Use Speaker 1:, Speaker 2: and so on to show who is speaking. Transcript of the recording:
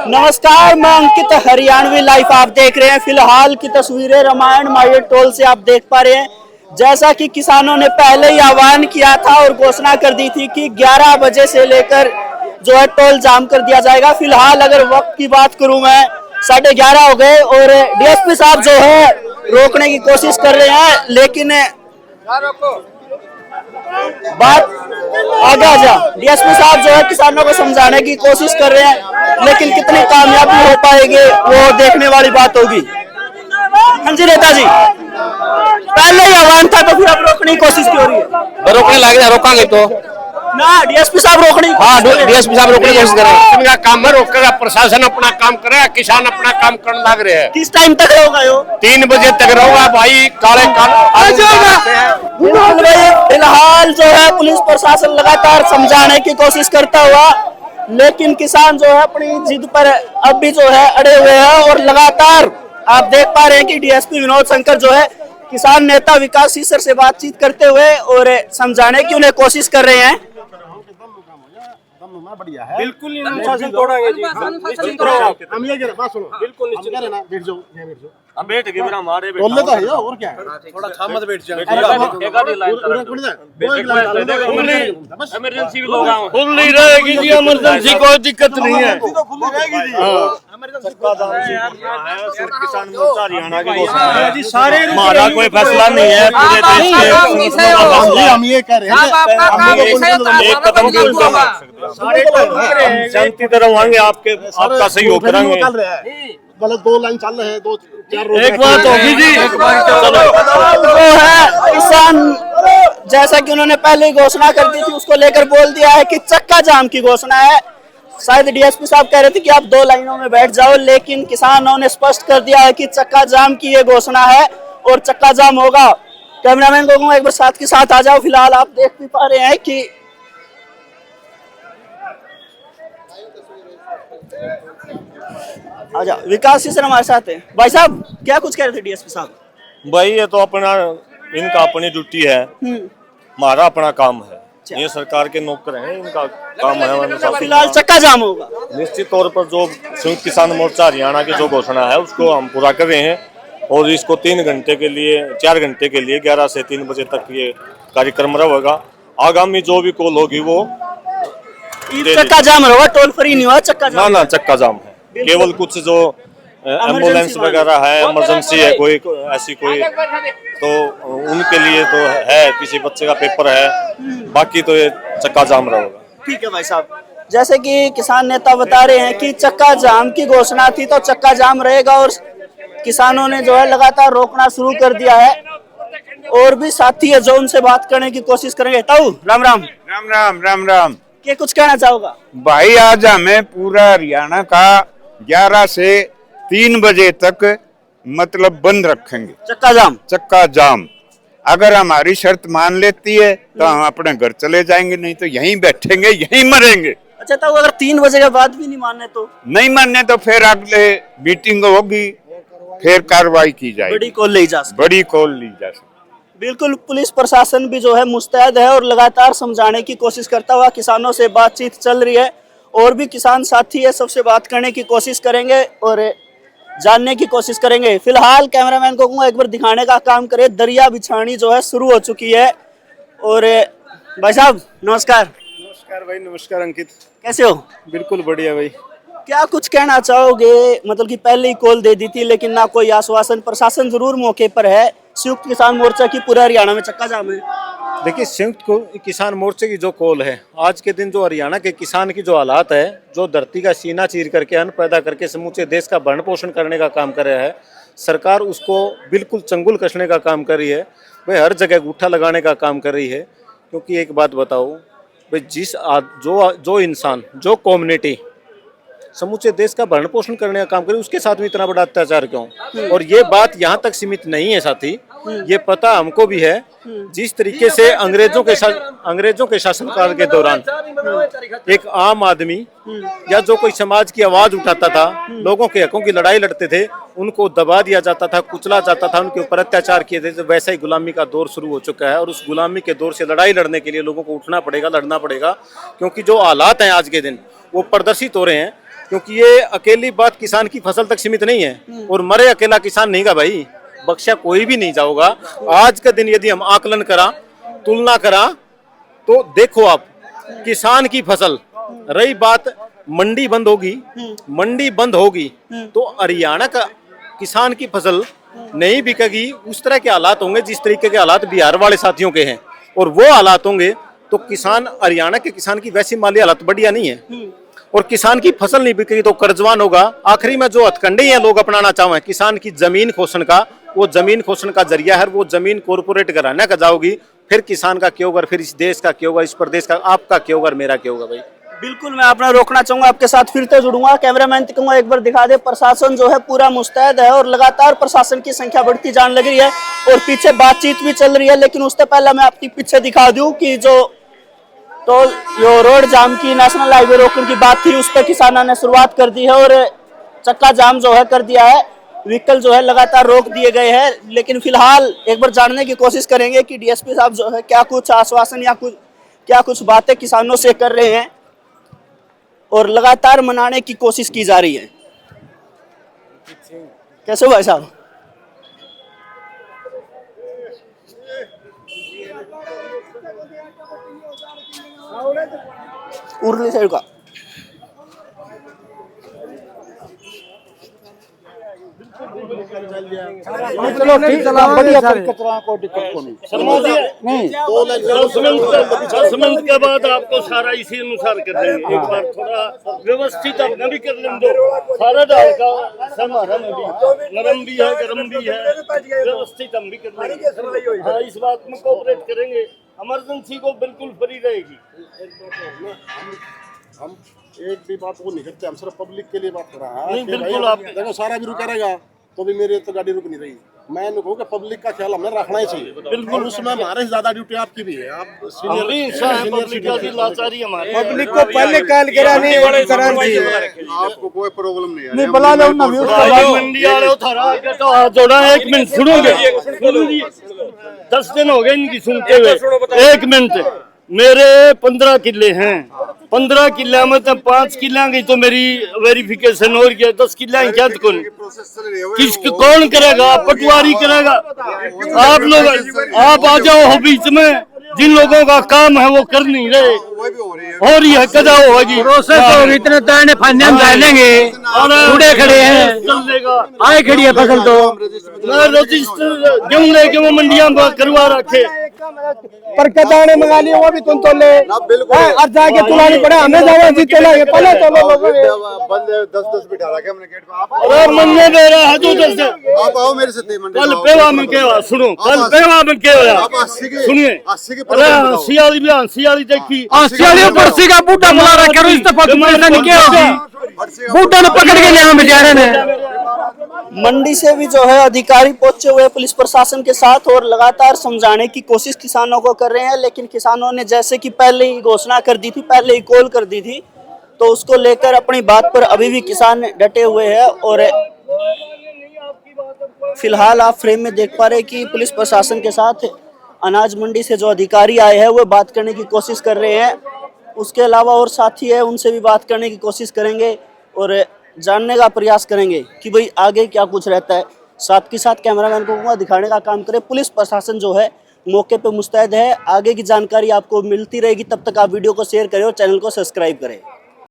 Speaker 1: नमस्कार, मैं अंकित, हरियाणवी लाइफ आप देख रहे हैं। फिलहाल की तस्वीरें रामायण मायर टोल से आप देख पा रहे हैं। जैसा कि किसानों ने पहले ही आह्वान किया था और घोषणा कर दी थी कि 11 बजे से लेकर जो है टोल जाम कर दिया जाएगा। फिलहाल अगर वक्त की बात करूं मैं 11:30 हो गए और डीएसपी साहब जो है रोकने की कोशिश कर रहे हैं, लेकिन बात आगे आ जा। डीएसपी साहब जो है किसानों को समझाने की कोशिश कर रहे हैं, लेकिन कितनी कामयाबी हो पाएगी वो देखने वाली बात होगी। हाँ जी नेताजी, पहले ही आह्वान था तो फिर अब रोकने की कोशिश क्यों हो रही है?
Speaker 2: रोकने लगे, रोकांगे तो
Speaker 1: ना डीएसपी साहब रोकने।
Speaker 2: हाँ, डीएसपी साहब रोकने की कोशिश कर रहे हैं।
Speaker 3: इनका काम है रोकेगा, प्रशासन अपना काम करेगा, किसान अपना काम करने लग रहे हैं।
Speaker 1: किस टाइम तक होगा यो?
Speaker 3: 3 बजे तक रहोगा भाई। काले
Speaker 1: फिलहाल जो है पुलिस प्रशासन लगातार समझाने की कोशिश करता हुआ, लेकिन किसान जो है अपनी जिद पर अब भी जो है अड़े हुए हैं और लगातार आप देख पा रहे हैं कि डीएसपी विनोद शंकर जो है किसान नेता विकास सीसर से बातचीत करते हुए और समझाने की उन्हें कोशिश कर रहे हैं।
Speaker 4: बढ़िया है,
Speaker 3: बिल्कुल अनुशासन तोड़ेंगे जी।
Speaker 4: हम ये कह रहे हैं, सुनो
Speaker 3: बिल्कुल
Speaker 4: हम कह रहे हैं ना, बैठ जाओ, यहाँ बैठ जाओो।
Speaker 3: हम बैठ गए, मेरा हमारे
Speaker 4: बोल लेता है और क्या है,
Speaker 3: थोड़ा थामत बैठ जाए। इमरजेंसी भी लोग आए, खुल नहीं रहेगी जी, इमरजेंसी कोई दिक्कत नहीं है। किसान मोर्चा हरियाणा के जी, सारे हमारा कोई फैसला नहीं है पूरे देश में।
Speaker 4: हम ये कह रहे हैं
Speaker 3: एक कदम भी उल्टा शांति तरह आएंगे, आपका सहयोग करेंगे।
Speaker 4: गलत 2 लाइन चल रहे हैं, 2-4 रोड।
Speaker 3: एक बात होगी जी,
Speaker 1: वो है किसान, जैसा कि उन्होंने पहले ही घोषणा कर दी थी उसको लेकर बोल दिया है कि चक्का जाम की घोषणा है। शायद डीएसपी साहब कह रहे थे कि आप 2 लाइनों में बैठ जाओ, लेकिन किसानों ने स्पष्ट कर दिया है कि चक्का जाम की ये घोषणा है और चक्का जाम होगा। कैमरामैन को एक बार साथ के साथ आ जाओ। फिलहाल आप देख भी पा रहे हैं कि आजा विकास सीसर हमारे साथ है। भाई साहब क्या कुछ कह रहे थे डीएसपी साहब?
Speaker 3: भाई ये तो अपना इनका अपनी ड्यूटी है, हमारा अपना काम है। ये सरकार के नौकर हैं, इनका काम है।
Speaker 1: फिलहाल चक्का जाम होगा।
Speaker 3: निश्चित तौर पर जो संयुक्त किसान मोर्चा हरियाणा की जो घोषणा है उसको हम पूरा कर रहे हैं और इसको 3 घंटे के लिए 4 घंटे के लिए 11 से 3 बजे तक ये कार्यक्रम रहेगा। आगामी जो भी कॉल होगी वो
Speaker 1: चक्का जाम होगा, टोल फ्री नहीं हुआ, चक्का जाम।
Speaker 3: ना चक्का जाम है। केवल कुछ जो एम्बुलेंस वगैरह है, इमरजेंसी है, कोई ऐसी कोई तो उनके लिए तो है, किसी बच्चे का पेपर है, बाकी तो ये चक्का जाम रहेगा।
Speaker 1: ठीक है भाई साहब, जैसे कि किसान नेता बता रहे हैं कि चक्का जाम की घोषणा थी तो चक्का जाम रहेगा और किसानों ने जो है लगातार रोकना शुरू कर दिया है। और भी साथी है जो उनसे बात करने की कोशिश करेंगे। ताऊ राम राम।
Speaker 5: राम राम राम राम।
Speaker 1: क्या कुछ कहना चाहोगा?
Speaker 5: भाई आज हमें पूरा हरियाणा का 11 से 3 बजे तक मतलब बंद रखेंगे, चक्का जाम। अगर हमारी शर्त मान लेती है तो हम अपने घर चले जाएंगे, नहीं तो यहीं बैठेंगे, यहीं मरेंगे।
Speaker 1: अच्छा, तो अगर 3 बजे के बाद भी नहीं मानने तो?
Speaker 5: नहीं मानने तो फिर अगले मीटिंग होगी, फिर कार्रवाई की जाएगी,
Speaker 1: बड़ी कॉल ली जा सकती। बिल्कुल, पुलिस प्रशासन भी जो है मुस्तैद है और लगातार समझाने की कोशिश करता हुआ किसानों से बातचीत चल रही है। और भी किसान साथी है, सबसे बात करने की कोशिश करेंगे और जानने की कोशिश करेंगे। फिलहाल कैमरामैन को एक बार दिखाने का काम करे। दरिया बिछानी जो है शुरू हो चुकी है। और भाई साहब नमस्कार।
Speaker 3: नमस्कार भाई। नमस्कार अंकित,
Speaker 1: कैसे हो?
Speaker 3: बिल्कुल बढ़िया भाई।
Speaker 1: क्या कुछ कहना चाहोगे? मतलब कि पहले ही कॉल दे दी थी लेकिन ना कोई आश्वासन, प्रशासन जरूर मौके पर है। संयुक्त किसान मोर्चा की पूरा हरियाणा में चक्का जाम है।
Speaker 6: देखिए, संयुक्त किसान मोर्चे की जो कॉल है, आज के दिन जो हरियाणा के किसान की जो हालात है, जो धरती का सीना चीर करके अन्न पैदा करके समूचे देश का भरण पोषण करने का काम कर रहा है, सरकार उसको बिल्कुल चंगुल कसने का काम कर रही है। वह हर जगह गुट्ठा लगाने का काम कर रही है। क्योंकि एक बात बताओ भाई, जो इंसान, जो कम्युनिटी समूचे देश का भरण पोषण करने का काम करे, उसके साथ में इतना बड़ा अत्याचार क्यों? और ये बात यहाँ तक सीमित नहीं है साथी, ये पता हमको भी है। जिस तरीके से अंग्रेजों के शासनकाल के दौरान एक आम आदमी या जो कोई समाज की आवाज उठाता था, लोगों के हकों की लड़ाई लड़ते थे, उनको दबा दिया जाता था, कुचला जाता था, उनके ऊपर अत्याचार किए थे। वैसा ही गुलामी का दौर शुरू हो चुका है और उस गुलामी के दौर से लड़ाई लड़ने के लिए लोगों को उठना पड़ेगा, लड़ना पड़ेगा। क्योंकि जो हालात हैं आज के दिन वो प्रदर्शित हो रहे हैं। क्योंकि ये अकेली बात किसान की फसल तक सीमित नहीं है और मरे अकेला किसान नहीं का भाई, बख्शा कोई भी नहीं जाओगा। आज का दिन यदि हम आकलन करा, तुलना करा, तो देखो आप किसान की फसल, रही बात मंडी बंद होगी, मंडी बंद होगी तो हरियाणा का किसान की फसल नहीं बिकेगी। उस तरह के हालात होंगे जिस तरीके के हालात बिहार वाले साथियों के हैं, और वो हालात होंगे तो किसान, हरियाणा के किसान की वैसी माली हालत बढ़िया नहीं है और किसान की फसल नहीं बिकेगी तो कर्जवान होगा। आखिरी में जो हथकंडे हैं लोग अपनाना चाहें किसान की जमीन खोसन का, वो जमीन खोसन का जरिया है, वो जमीन कॉर्पोरेट घराना का जाओगी, फिर किसान का क्या होगा, फिर इस देश का क्या होगा, इस प्रदेश का आपका क्या होगा, मेरा क्या होगा भाई।
Speaker 1: बिल्कुल, मैं अपना रोकना चाहूंगा, आपके साथ फिर से जुड़ूंगा। कैमरामैन को कहूंगा एक बार दिखा दे, प्रशासन जो है पूरा मुस्तैद है और लगातार प्रशासन की संख्या बढ़ती जाने लग रही है और पीछे बातचीत भी चल रही है। लेकिन उससे पहले मैं आपके पीछे दिखा दूं कि जो रोड जाम की, नेशनल हाईवे रोकने की बात थी, उस पर किसानों ने शुरुआत कर दी है और चक्का जाम जो है कर दिया है, व्हीकल जो है लगातार रोक दिए गए हैं। लेकिन फिलहाल एक बार जानने की कोशिश करेंगे कि डीएसपी साहब जो है क्या कुछ आश्वासन या क्या कुछ बातें किसानों से कर रहे हैं और लगातार मनाने की कोशिश की जा रही है। कैसे भाई साहब? उर्ली साइड का
Speaker 4: चलो ठीक, चला बढ़िया कचरा को दिक्कत को नहीं।
Speaker 7: 10 मिनट के बाद आपको सारा इसी अनुसार कर देंगे। एक बार थोड़ा व्यवस्थित अपना भी कर लेंगे, सारा डाल का समाधान भी नरम भी है, गरम भी है, व्यवस्थित हम भी कर लेंगे। हाँ, इस बात में कोऑपरेट करेंगे, इमरजेंसी को बिल्कुल फ्री रहेगी।
Speaker 4: हम एक भी बात वो नहीं करते, हम सिर्फ पब्लिक के लिए बात कर रहे हैं।
Speaker 7: नहीं, बिल्कुल आप
Speaker 4: देखो, सारा भी रुका रहेगा तो भी मेरी तो गाड़ी रुक नहीं रही। मैं कहूँ कि पब्लिक का ख्याल हमें रखना ही चाहिए, बिल्कुल। उसमें हमारे से ज्यादा ड्यूटी आपकी भी है। आप
Speaker 7: पब्लिक को पहले कॉल करा नहीं,
Speaker 4: आपको कोई प्रॉब्लम नहीं है।
Speaker 7: नहीं बुला लो ना, मंडी आ रहे हो थारा के तो हाथ जोड़ा। 1 मिनट सुनोगे? 10 दिन हो गए इनकी सुनते हुए। 1 मिनट, मेरे 15 किले हैं, 15 किला में तो 5 किला की तो मेरी वेरिफिकेशन हो गया, 10 किला क्या तो कौन करेगा? पटवारी करेगा। आप लोग आप आ जाओ हो बीच में, जिन लोगों का काम है वो कर नहीं रहे, हो रही है कदा होगी प्रोसेस तो इतने ताने फाइनेंस डालेंगे और उड़े खड़े हैं, आए खड़ी है फसल तो रजिस्टर क्यों लेके वो मंडियां करवा रखे पर कदाने मंगा लिए, वो भी तुम तो ले और जाके तुलानी पड़े, हमें जाओ जी चलाएंगे पहले चलो लोगों
Speaker 4: बंदे 10-10 बिठा रखे हमने गेट पे।
Speaker 7: और मंगे दे रहा है, 10
Speaker 4: आप आओ मेरे साथ मंडी।
Speaker 7: कल पेवा में क्या सुनो, कल पेवा में क्या होया सुनिए। अरे 80 वाली भी 80 वाली देखी, 80 वाली पर्सी का बूटा बुला रखा है, इस्तीफा तुम्हारे नहीं क्या होगी, बूटा ने पकड़ के लिया बेचारे ने।
Speaker 1: मंडी से भी जो है अधिकारी पहुंचे हुए पुलिस प्रशासन के साथ और लगातार समझाने की कोशिश किसानों को कर रहे हैं। लेकिन किसानों ने जैसे कि पहले ही घोषणा कर दी थी, पहले ही कॉल कर दी थी, तो उसको लेकर अपनी बात पर अभी भी किसान डटे हुए हैं। और फिलहाल आप फ्रेम में देख पा रहे हैं कि पुलिस प्रशासन के साथ अनाज मंडी से जो अधिकारी आए हैं वो बात करने की कोशिश कर रहे हैं। उसके अलावा और साथी है, उनसे भी बात करने की कोशिश करेंगे और जानने का प्रयास करेंगे कि भाई आगे क्या कुछ रहता है। साथ के साथ कैमरामैन को दिखाने का काम करें। पुलिस प्रशासन जो है मौके पे मुस्तैद है, आगे की जानकारी आपको मिलती रहेगी। तब तक आप वीडियो को शेयर करें और चैनल को सब्सक्राइब करें।